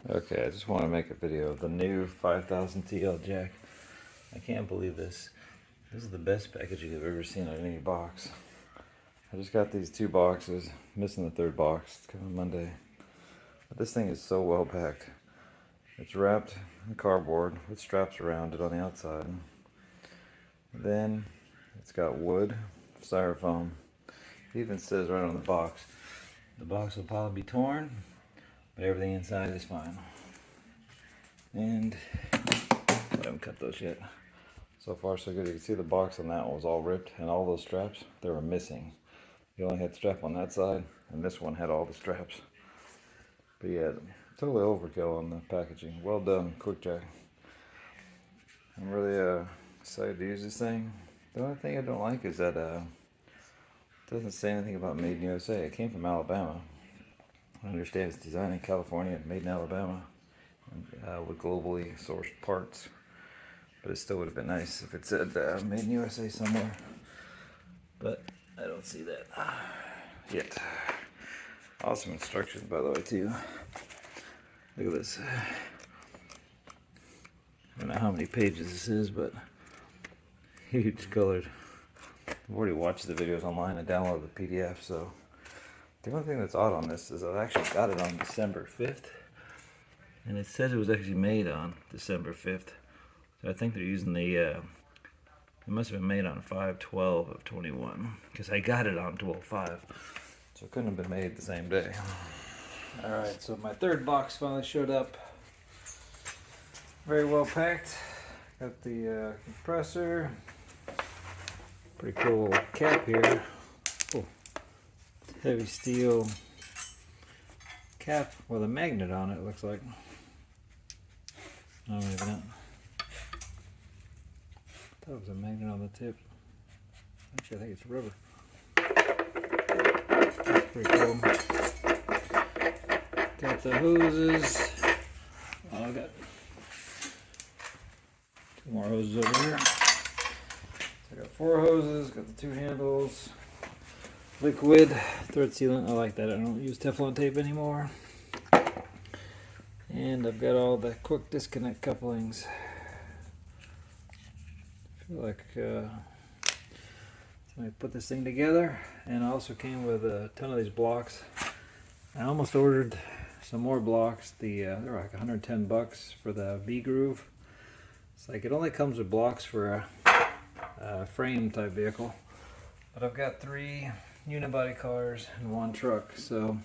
Okay, I just want to make a video of the new 5000 TL jack. I can't believe this. This is the best packaging I've ever seen on any box. I just got these 2 boxes, missing the 3rd box. It's coming Monday. But this thing is so well packed. It's wrapped in cardboard with straps around it on the outside. Then it's got wood, styrofoam. It even says right on the box will probably be torn, but everything inside is fine. And I haven't cut those yet. So far so good. You can see the box on that one was all ripped, and all those straps, they were missing. You only had the strap on that side, and this one had all the straps. But yeah, totally overkill on the packaging. Well done, Quickjack. I'm really excited to use this thing. The only thing I don't like is that it doesn't say anything about made in USA. It came from Alabama. I understand it's designed in California and made in Alabama with globally sourced parts. But it still would have been nice if it said made in USA somewhere. But I don't see that yet. Awesome instructions, by the way, too. Look at this. I don't know how many pages this is, but huge colored. I've already watched the videos online and downloaded the PDF, so the only thing that's odd on this is I actually got it on December 5th, and it says it was actually made on December 5th. So I think they're using the, it must have been made on 5/12 of 21, because I got it on 12/5, so it couldn't have been made the same day. Alright, so my 3rd box finally showed up. Very well packed. Got the compressor. Pretty cool little cap here. Oh, heavy steel cap with a magnet on it, looks like. Oh, maybe not. I thought it was a magnet on the tip. Actually, I think it's rubber. That's pretty cool. Got the hoses. Oh, I got 2 more hoses over here. I got 4 hoses, got the 2 handles, liquid, thread sealant. I like that. I don't use Teflon tape anymore. And I've got all the quick disconnect couplings. I feel like somebody put this thing together, and I also came with a ton of these blocks. I almost ordered some more blocks. They're like $110 for the V-groove. It's like it only comes with blocks for a frame type vehicle, but I've got 3 unibody cars and 1 truck, so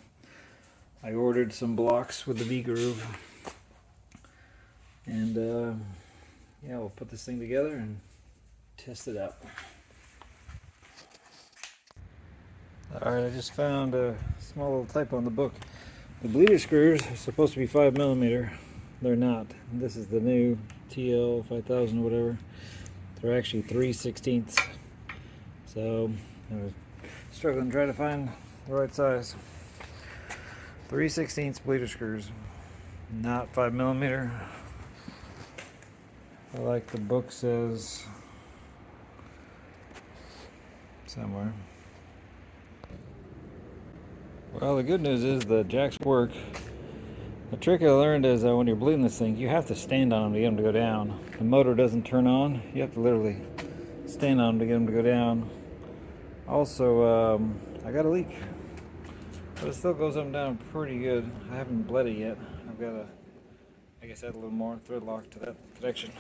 I ordered some blocks with the V-groove, and yeah, we'll put this thing together and test it out. Alright, I just found a small little typo in the book. The bleeder screws are supposed to be 5mm. They're not. This is the new TL 5000 or whatever. They're actually 3/16. So I was struggling to try to find the right size. 3/16 bleeder screws, not 5mm. Like the book says somewhere. Well, the good news is the jacks work. The trick I learned is that when you're bleeding this thing, you have to stand on them to get them to go down. The motor doesn't turn on. You have to literally stand on them to get them to go down. Also, I got a leak, but it still goes up and down pretty good. I haven't bled it yet. I've got to, I guess, add a little more thread lock to that connection.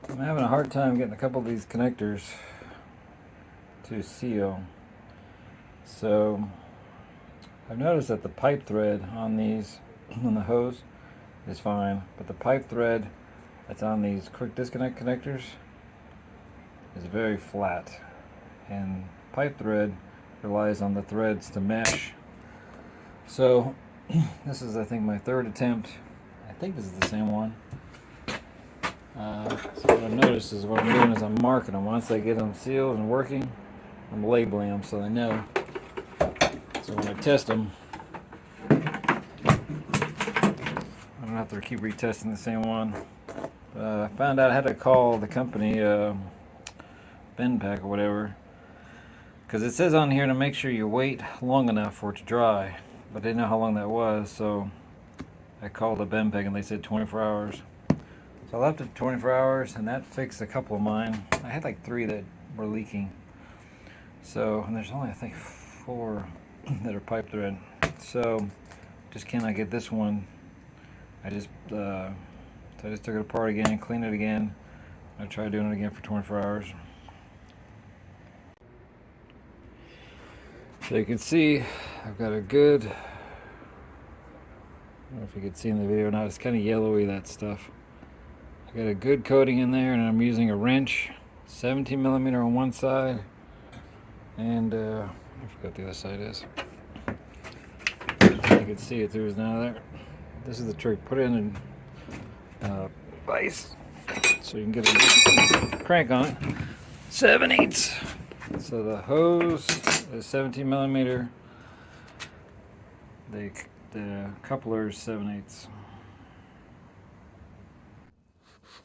I'm having a hard time getting a couple of these connectors to seal. So I've noticed that the pipe thread on these, on the hose, is fine, but the pipe thread that's on these quick disconnect connectors is very flat, and pipe thread relies on the threads to mesh. So this is, I think, my 3rd attempt. I think this is the same one. So what I've noticed is what I'm doing is I'm marking them. Once I get them sealed and working, I'm labeling them so they know. So when I test them, I don't have to keep retesting the same one. I found out I had to call the company, Benpack or whatever, because it says on here to make sure you wait long enough for it to dry. but I didn't know how long that was, so I called up MPEG and they said 24 hours. So I left it 24 hours and that fixed a couple of mine. I had like 3 that were leaking. So, and there's only I think 4 that are pipe thread. So, just cannot get this one. I just took it apart again, cleaned it again. I tried doing it again for 24 hours. So you can see I've got a good, I don't know if you can see in the video or not, it's kind of yellowy, that stuff. I got a good coating in there, and I'm using a wrench, 17 millimeter on one side, and I forgot what the other side is. You can see it through now there. This is the trick, put it in a vise so you can get a crank on it. 7/8. So the hose is 17 millimeter. The coupler is 7/8.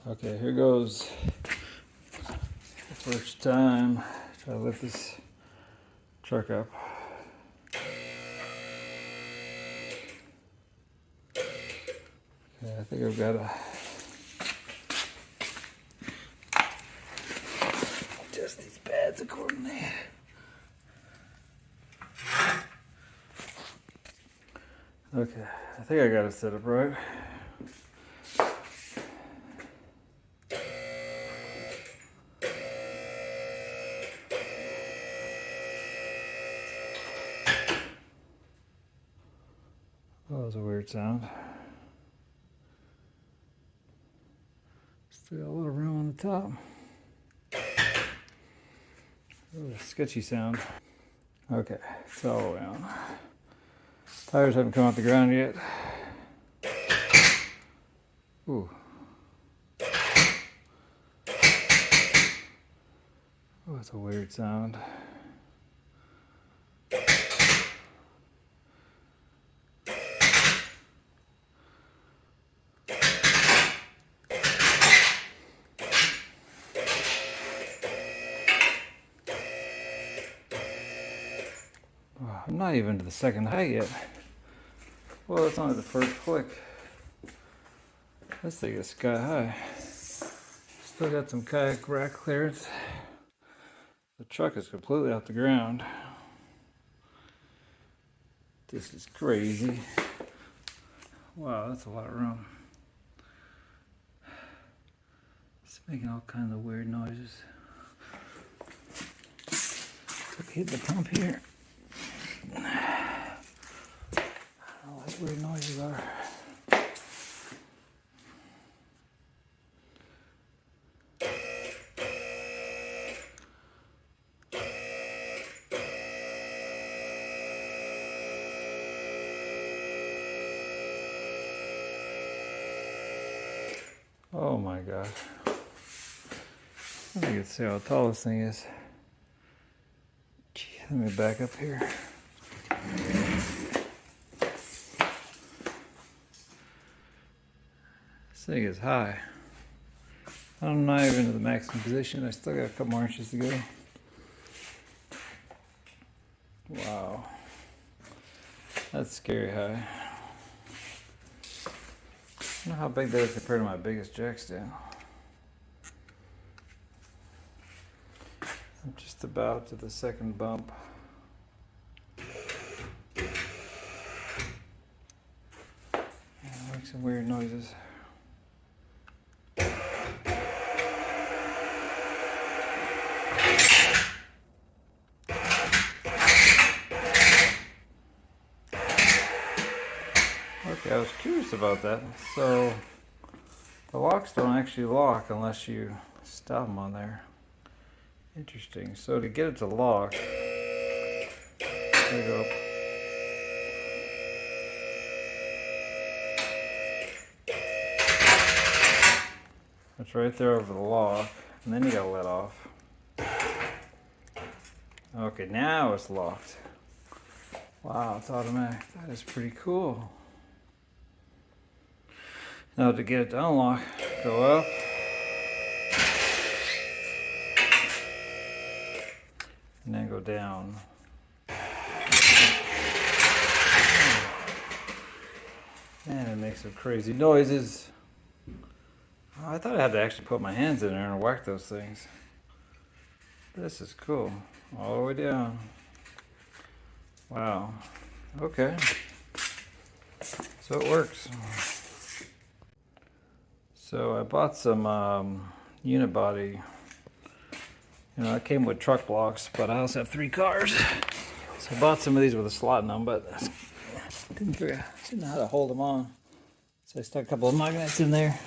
Okay, here goes the first time. Try to lift this truck up. Okay, I think I've got to adjust these pads accordingly. Okay, I think I got it set up right. Oh, that was a weird sound. Still got a little room on the top. Oh, sketchy sound. Okay, it's all the way on. Tires haven't come off the ground yet. Ooh. Oh, that's a weird sound. Oh, I'm not even to the second height yet. Well, it's only the first click. This thing is sky high. Still got some kayak rack clearance. The truck is completely off the ground. This is crazy. Wow, that's a lot of room. It's making all kinds of weird noises. Hit the pump here. I don't know what weird noises are. Oh my gosh. I think you can see how tall this thing is. Gee, let me back up here. This thing is high. I'm not even to the maximum position. I still got a couple more inches to go. Wow. That's scary high. I don't know how big that is compared to my biggest jack stand. I'm just about to the second bump. Make some weird noises. Okay, I was curious about that. So the locks don't actually lock unless you stop them on there. Interesting. So to get it to lock, there you go. It's right there over the lock, and then you gotta let off. Okay, now it's locked. Wow, it's automatic. That is pretty cool. Now to get it to unlock, go up. And then go down. Oh, Man, it makes some crazy noises. Oh, I thought I had to actually put my hands in there and whack those things. This is cool. All the way down. Wow. Okay. So it works. So I bought some unibody. You know, it came with truck blocks, but I also have 3 cars. So I bought some of these with a slot in them, but didn't know how to hold them on. So I stuck a couple of magnets in there.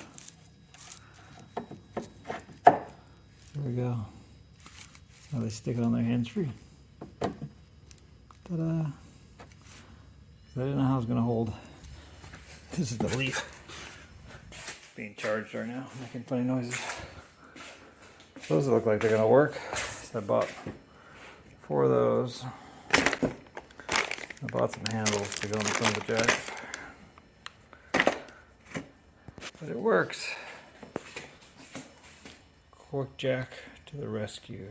There we go. Now they stick it on their hands-free. Ta-da! I didn't know how I was going to hold. This is the leaf. Being charged right now, making funny noises. Those look like they're going to work. So I bought 4 of those. I bought some handles to go in the front of the jack. But it works. Quickjack to the rescue.